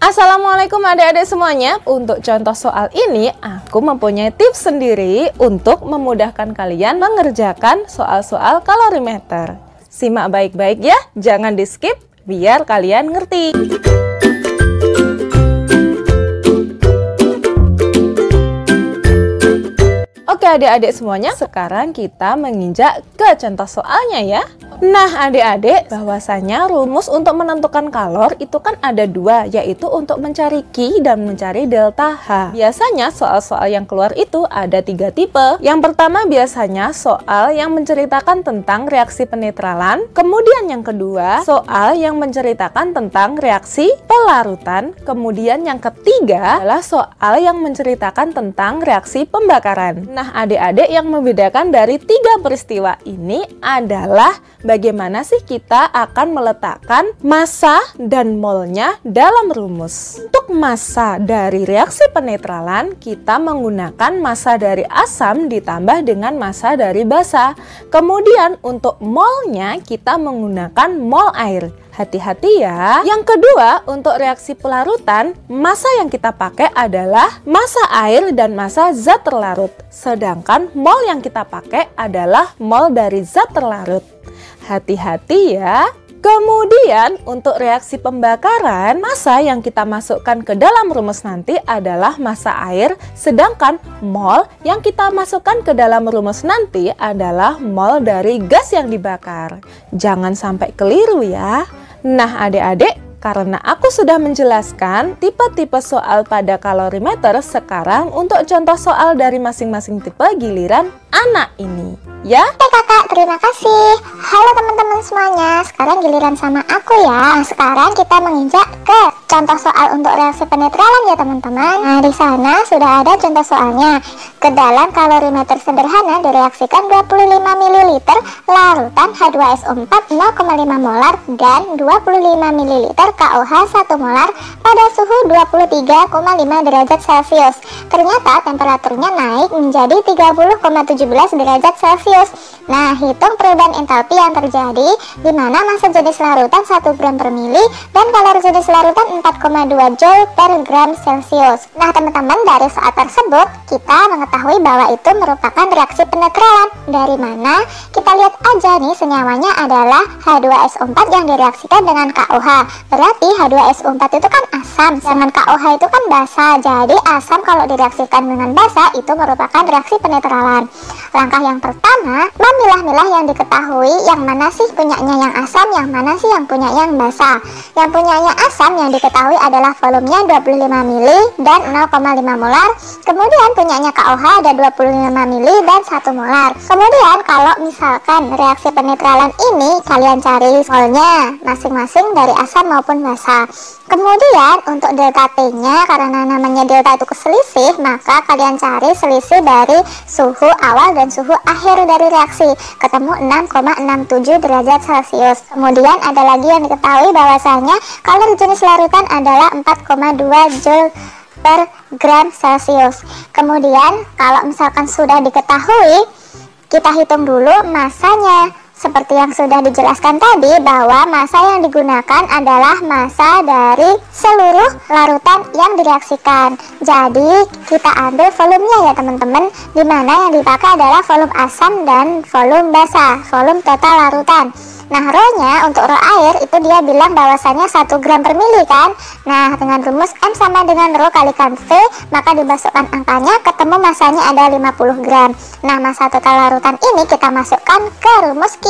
Assalamualaikum adik-adik semuanya. Untuk contoh soal ini, aku mempunyai tips sendiri untuk memudahkan kalian mengerjakan soal-soal kalorimeter. Simak baik-baik ya, jangan di skip biar kalian ngerti. Oke adik-adik semuanya, sekarang kita menginjak ke contoh soalnya ya. Nah adik-adik, bahwasanya rumus untuk menentukan kalor itu kan ada dua, yaitu untuk mencari Q dan mencari delta H. Biasanya soal-soal yang keluar itu ada 3 tipe. Yang pertama biasanya soal yang menceritakan tentang reaksi penetralan. Kemudian yang kedua, soal yang menceritakan tentang reaksi pelarutan. Kemudian yang ketiga adalah soal yang menceritakan tentang reaksi pembakaran. Nah adik-adik, yang membedakan dari 3 peristiwa ini adalah bagaimana sih kita akan meletakkan massa dan molnya dalam rumus. Untuk massa dari reaksi penetralan, kita menggunakan massa dari asam ditambah dengan massa dari basa. Kemudian untuk molnya kita menggunakan mol air. Hati-hati ya. Yang kedua, untuk reaksi pelarutan, massa yang kita pakai adalah massa air dan massa zat terlarut. Sedangkan mol yang kita pakai adalah mol dari zat terlarut. Hati-hati ya. Kemudian untuk reaksi pembakaran, massa yang kita masukkan ke dalam rumus nanti adalah massa air, sedangkan mol yang kita masukkan ke dalam rumus nanti adalah mol dari gas yang dibakar. Jangan sampai keliru ya. Nah adik-adik, karena aku sudah menjelaskan tipe-tipe soal pada kalorimeter, sekarang untuk contoh soal dari masing-masing tipe giliran anak ini ya. Oke kakak, terima kasih. Halo teman-teman semuanya, sekarang giliran sama aku ya. Sekarang kita menginjak ke contoh soal untuk reaksi penetralan ya teman-teman. Nah di sana sudah ada contoh soalnya. Ke dalam kalorimeter sederhana direaksikan 25 ml larutan H2SO4 0,5 molar dan 25 ml KOH 1 molar pada suhu 23,5 derajat Celcius. Ternyata temperaturnya naik menjadi 30,17 derajat Celcius. Nah, hitung perubahan entalpi yang terjadi di mana massa jenis larutan 1 gram per mili dan kalori jenis larutan 4,2 joule per gram Celcius. Nah, teman-teman, dari soal tersebut kita mengetahui bahwa itu merupakan reaksi penetralan. Dari mana? Kita lihat aja nih, senyawanya adalah H2SO4 yang direaksikan dengan KOH. Berarti H2SO4 itu kan asam, sedangkan KOH itu kan basa. Jadi asam kalau direaksikan dengan basa itu merupakan reaksi penetralan. Langkah yang pertama, memilah-milah yang diketahui yang mana sih punyanya yang asam, yang mana sih yang punya yang basa. Yang punyanya asam yang diketahui adalah volumenya 25 mili dan 0,5 molar. Kemudian punyanya KOH ada 25 mili dan 1 molar. Kemudian kalau misalkan reaksi penetralan ini kalian cari molnya masing-masing dari asam maupun basa. Kemudian untuk delta T-nya, karena namanya delta itu keselisih, maka kalian cari selisih dari suhu awal dan suhu akhir dari reaksi. Ketemu 6,67 derajat Celcius. Kemudian ada lagi yang diketahui bahwasanya kalori jenis larutan adalah 4,2 joule per gram Celcius. Kemudian kalau misalkan sudah diketahui, kita hitung dulu massanya. Seperti yang sudah dijelaskan tadi, bahwa massa yang digunakan adalah massa dari seluruh larutan yang direaksikan. Jadi kita ambil volumenya ya teman-teman, dimana yang dipakai adalah volume asam dan volume basa, volume total larutan. Nah rho-nya untuk rho air itu dia bilang bahwasannya 1 gram per mili kan. Nah dengan rumus M sama dengan rho kalikan V, maka dimasukkan angkanya, ketemu massanya ada 50 gram. Nah massa total larutan ini kita masukkan ke rumus Q.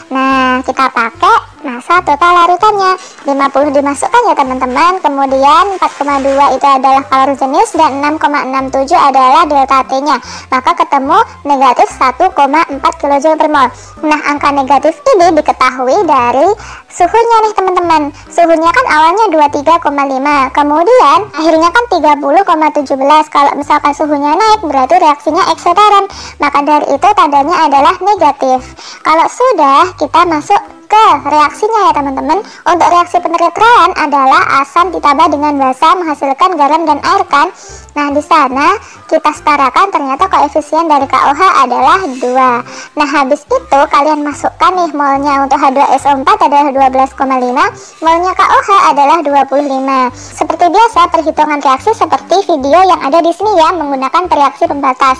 Nah kita pakai massa total larutannya, 50 dimasukkan ya teman-teman. Kemudian 4,2 itu adalah kalori jenis dan 6,67 adalah delta T-nya, maka ketemu negatif 1,4 kJ per mol. Nah angka negatif ini diketahui dari suhunya nih teman-teman. Suhunya kan awalnya 23,5, kemudian akhirnya kan 30,17. Kalau misalkan suhunya naik berarti reaksinya eksoteran, maka dari itu tandanya adalah negatif. Kalau sudah, kita masuk ke reaksinya ya teman-teman. Untuk reaksi penetralan adalah asam ditambah dengan basa menghasilkan garam dan air kan. Nah di sana kita setarakan, ternyata koefisien dari KOH adalah 2. Nah habis itu kalian masukkan nih molnya. Untuk H2SO4 adalah 12,5, molnya KOH adalah 25. Seperti biasa, perhitungan reaksi seperti video yang ada di sini ya, menggunakan reaksi pembatas.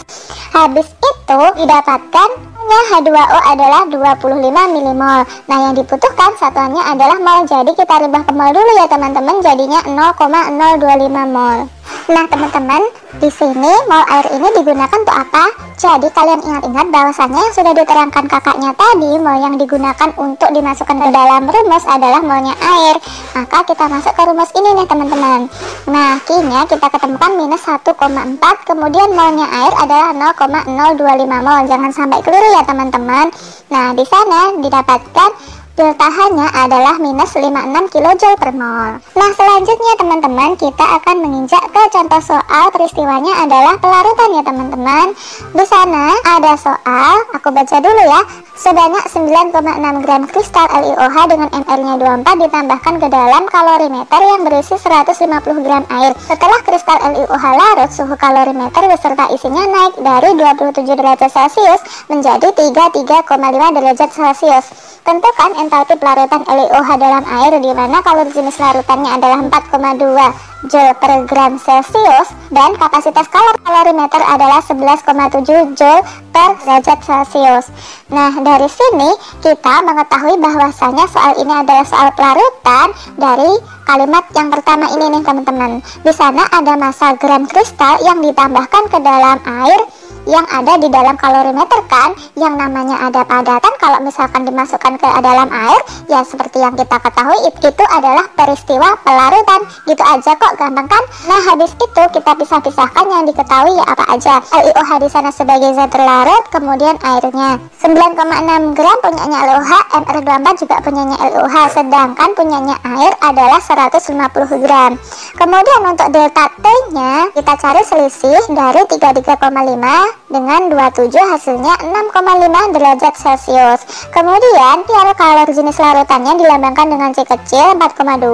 Habis itu didapatkan H2O adalah 25 milimol. Nah, yang dibutuhkan satuannya adalah mol. Jadi kita rubah ke mol dulu ya teman-teman, jadinya 0,025 mol. Nah teman-teman, di sini mol air ini digunakan untuk apa? Jadi kalian ingat-ingat bahwasannya yang sudah diterangkan kakaknya tadi, mol yang digunakan untuk dimasukkan ke dalam rumus adalah molnya air. Maka kita masuk ke rumus ini nih teman-teman. Nah, kini kita ketemukan minus 1,4, kemudian molnya air adalah 0,025 mol. Jangan sampai keliru ya teman-teman. Nah, di sana didapatkan delta H-nya adalah minus 56 kJ per mol. Nah, selanjutnya teman-teman, kita akan menginjak ke contoh soal. Peristiwanya adalah pelarutan ya teman-teman. Di sana ada soal, aku baca dulu ya. Sebanyak 9,6 gram kristal LiOH dengan ml-nya 24 ditambahkan ke dalam kalorimeter yang berisi 150 gram air. Setelah kristal LiOH larut, suhu kalorimeter beserta isinya naik dari 27 derajat Celcius menjadi 33,5 derajat Celcius. Tentukan entalpi pelarutan LiOH dalam air, di mana kalori jenis larutannya adalah 4,2 Joule per gram Celcius dan kapasitas kalorimeter adalah 11,7 Joule per derajat Celcius. Nah, dari sini kita mengetahui bahwasanya soal ini adalah soal pelarutan dari kalimat yang pertama ini nih teman-teman. Di sana ada massa gram kristal yang ditambahkan ke dalam air yang ada di dalam kalorimeter kan, yang namanya ada padatan kalau misalkan dimasukkan ke dalam air ya seperti yang kita ketahui itu adalah peristiwa pelarutan. Gitu aja kok, gampang kan? Nah, habis itu kita pisah-pisahkan yang diketahui ya apa aja. LiOH di sana sebagai zat terlarut, kemudian airnya 9,6 gram punyanya LiOH, MR24 juga punyanya LiOH, sedangkan punyanya air adalah 150 gram. Kemudian untuk delta T-nya kita cari selisih dari 33,5 dengan 27, hasilnya 6,5 derajat Celcius. Kemudian biar kalori jenis larutannya dilambangkan dengan C kecil 4,2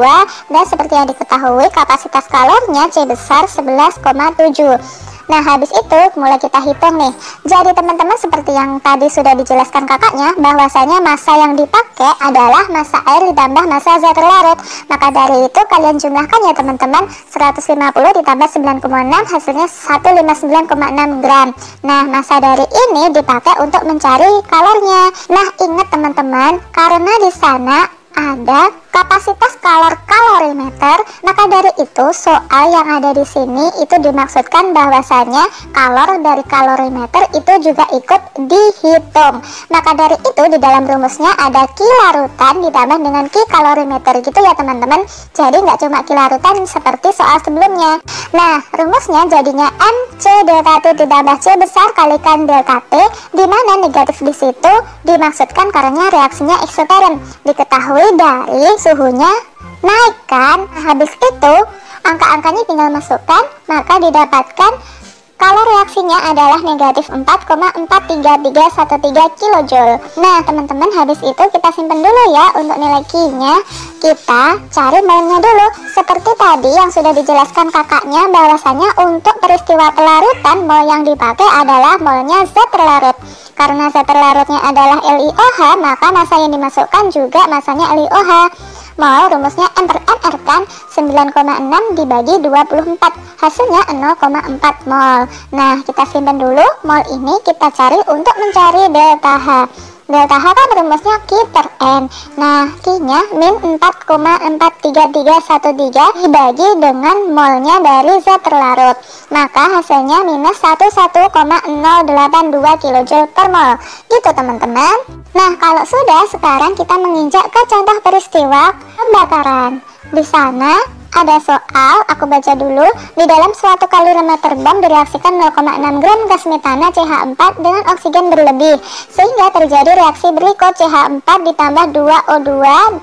dan seperti yang diketahui kapasitas kalornya C besar 11,7. Nah, habis itu mulai kita hitung nih. Jadi teman-teman, seperti yang tadi sudah dijelaskan kakaknya, bahwasanya massa yang dipakai adalah massa air ditambah massa zat terlarut. Maka dari itu kalian jumlahkan ya teman-teman, 150 ditambah 9,6 hasilnya 159,6 gram. Nah, massa dari ini dipakai untuk mencari kalornya. Nah, ingat teman-teman, karena di sana ada kapasitas kalorimeter, maka dari itu soal yang ada di sini itu dimaksudkan bahwasanya kalor dari kalorimeter itu juga ikut dihitung. Maka dari itu di dalam rumusnya ada Q larutan ditambah dengan Q kalorimeter gitu ya teman-teman. Jadi nggak cuma Q larutan seperti soal sebelumnya. Nah, rumusnya jadinya MC delta T ditambah C besar kalikan delta T, di mana negatif di situ dimaksudkan karena reaksinya eksoterm. Diketahui dari suhunya naik kan. Habis itu angka-angkanya tinggal masukkan, maka didapatkan kalau reaksinya adalah negatif 4,43313 kilojoule. Nah teman-teman, habis itu kita simpan dulu ya untuk nilai Q-nya. Kita cari molnya dulu. Seperti tadi yang sudah dijelaskan kakaknya, bahwasanya untuk peristiwa pelarutan mol yang dipakai adalah molnya zat terlarut. Karena zat terlarutnya adalah LiOH, maka massa yang dimasukkan juga massanya LiOH. Mol rumusnya M per MR kan, 9,6 dibagi 24, hasilnya 0,4 mol. Nah, kita simpan dulu. Mol ini kita cari untuk mencari delta H. Delta H kan rumusnya Q per N. Nah, Q-nya min 4,43313 dibagi dengan molnya dari zat terlarut. Maka hasilnya minus 11,082 kJ per mol. Gitu teman-teman. Nah, kalau sudah, sekarang kita menginjak ke contoh peristiwa pembakaran. Di sana ada soal, aku baca dulu. Di dalam suatu kalorimeter bom direaksikan 0,6 gram gas metana CH4 dengan oksigen berlebih, sehingga terjadi reaksi berikut. CH4 ditambah 2O2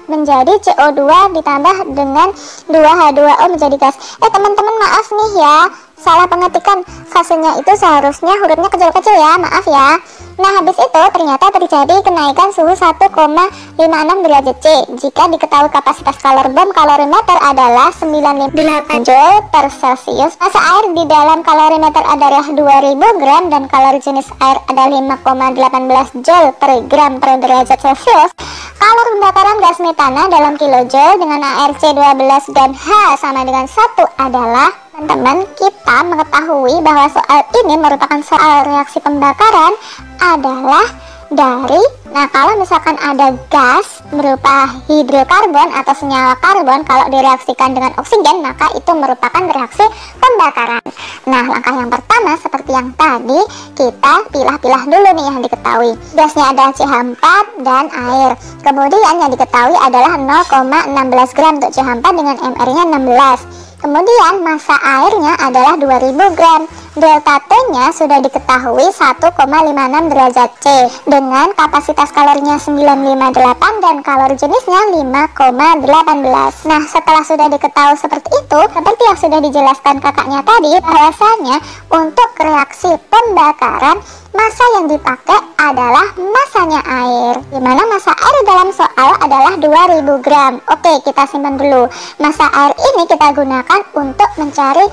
menjadi CO2 ditambah dengan 2H2O menjadi gas. Teman-teman, maaf nih ya, salah pengetikan. Fasenya itu seharusnya hurufnya kecil-kecil ya, maaf ya. Nah, habis itu ternyata terjadi kenaikan suhu 1,56 derajat C. Jika diketahui kapasitas kalor bom kalorimeter adalah 98 Joule per Celsius, masa air di dalam kalorimeter adalah 2000 gram dan kalori jenis air adalah 5,18 Joule per gram per derajat Celsius. Kalor pembakaran gas metana dalam kilojoule dengan ARC 12 dan H sama dengan 1 adalah, teman-teman, kita mengetahui bahwa soal ini merupakan soal reaksi pembakaran adalah dari, nah kalau misalkan ada gas berupa hidrokarbon atau senyawa karbon, kalau direaksikan dengan oksigen maka itu merupakan reaksi pembakaran. Nah, langkah yang pertama seperti yang tadi, kita pilah-pilah dulu nih yang diketahui. Gasnya adalah CH4 dan air. Kemudian yang diketahui adalah 0,16 gram untuk CH4 dengan MR-nya 16. Kemudian massa airnya adalah 2000 gram. Delta T-nya sudah diketahui 1,56 derajat C dengan kapasitas kalorinya 958 dan kalori jenisnya 5,18. Nah, setelah sudah diketahui seperti itu, seperti yang sudah dijelaskan kakaknya tadi, bahwasanya untuk reaksi pembakaran massa yang dipakai adalah massanya air, dimana massa air dalam soal adalah 2000 gram. Oke, kita simpan dulu. Massa air ini kita gunakan untuk mencari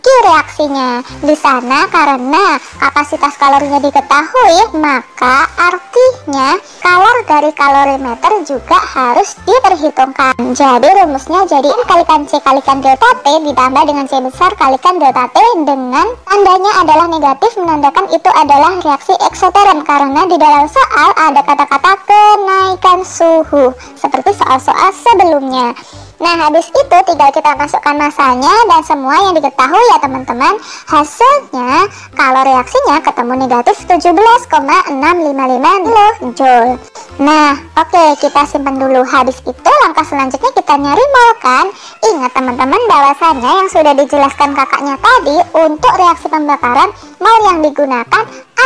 reaksinya. Di sana karena kapasitas kalorinya diketahui, maka artinya kalor dari kalorimeter juga harus diperhitungkan. Jadi rumusnya jadi N kalikan C kalikan delta T ditambah dengan C besar kalikan delta T dengan tandanya adalah negatif, menandakan itu adalah reaksi eksoterm karena di dalam soal ada kata-kata kenaikan suhu seperti soal-soal sebelumnya. Nah, habis itu tinggal kita masukkan massanya dan semua yang diketahui ya teman-teman. Hasilnya kalau reaksinya ketemu negatif 17,655 kilojoule. Nah, oke, kita simpan dulu. Habis itu langkah selanjutnya kita nyari mol kan. Ingat teman-teman bahwasannya yang sudah dijelaskan kakaknya tadi, untuk reaksi pembakaran mol yang digunakan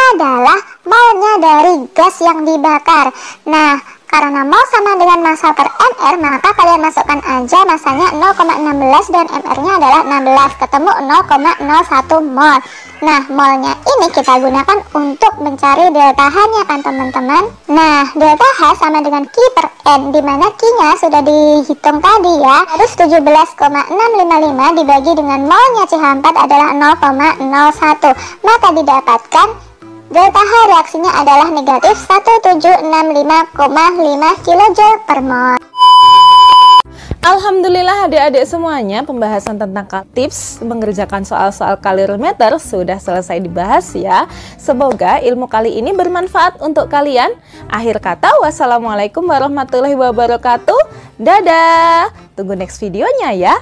adalah molnya dari gas yang dibakar. Nah, karena mol sama dengan massa per mr, maka kalian masukkan aja massanya 0,16 dan mr-nya adalah 16, ketemu 0,01 mol. Nah, molnya ini kita gunakan untuk mencari delta H-nya kan teman-teman. Nah, delta H sama dengan Q per N, dimana Q-nya sudah dihitung tadi ya. Harus 17,655 dibagi dengan molnya CH4 adalah 0,01, maka didapatkan delta H reaksinya adalah negatif 1765,5 kilojoule per mol. Alhamdulillah adik-adik semuanya, pembahasan tentang tips mengerjakan soal-soal kalorimeter sudah selesai dibahas ya. Semoga ilmu kali ini bermanfaat untuk kalian. Akhir kata, wassalamualaikum warahmatullahi wabarakatuh. Dadah. Tunggu next videonya ya.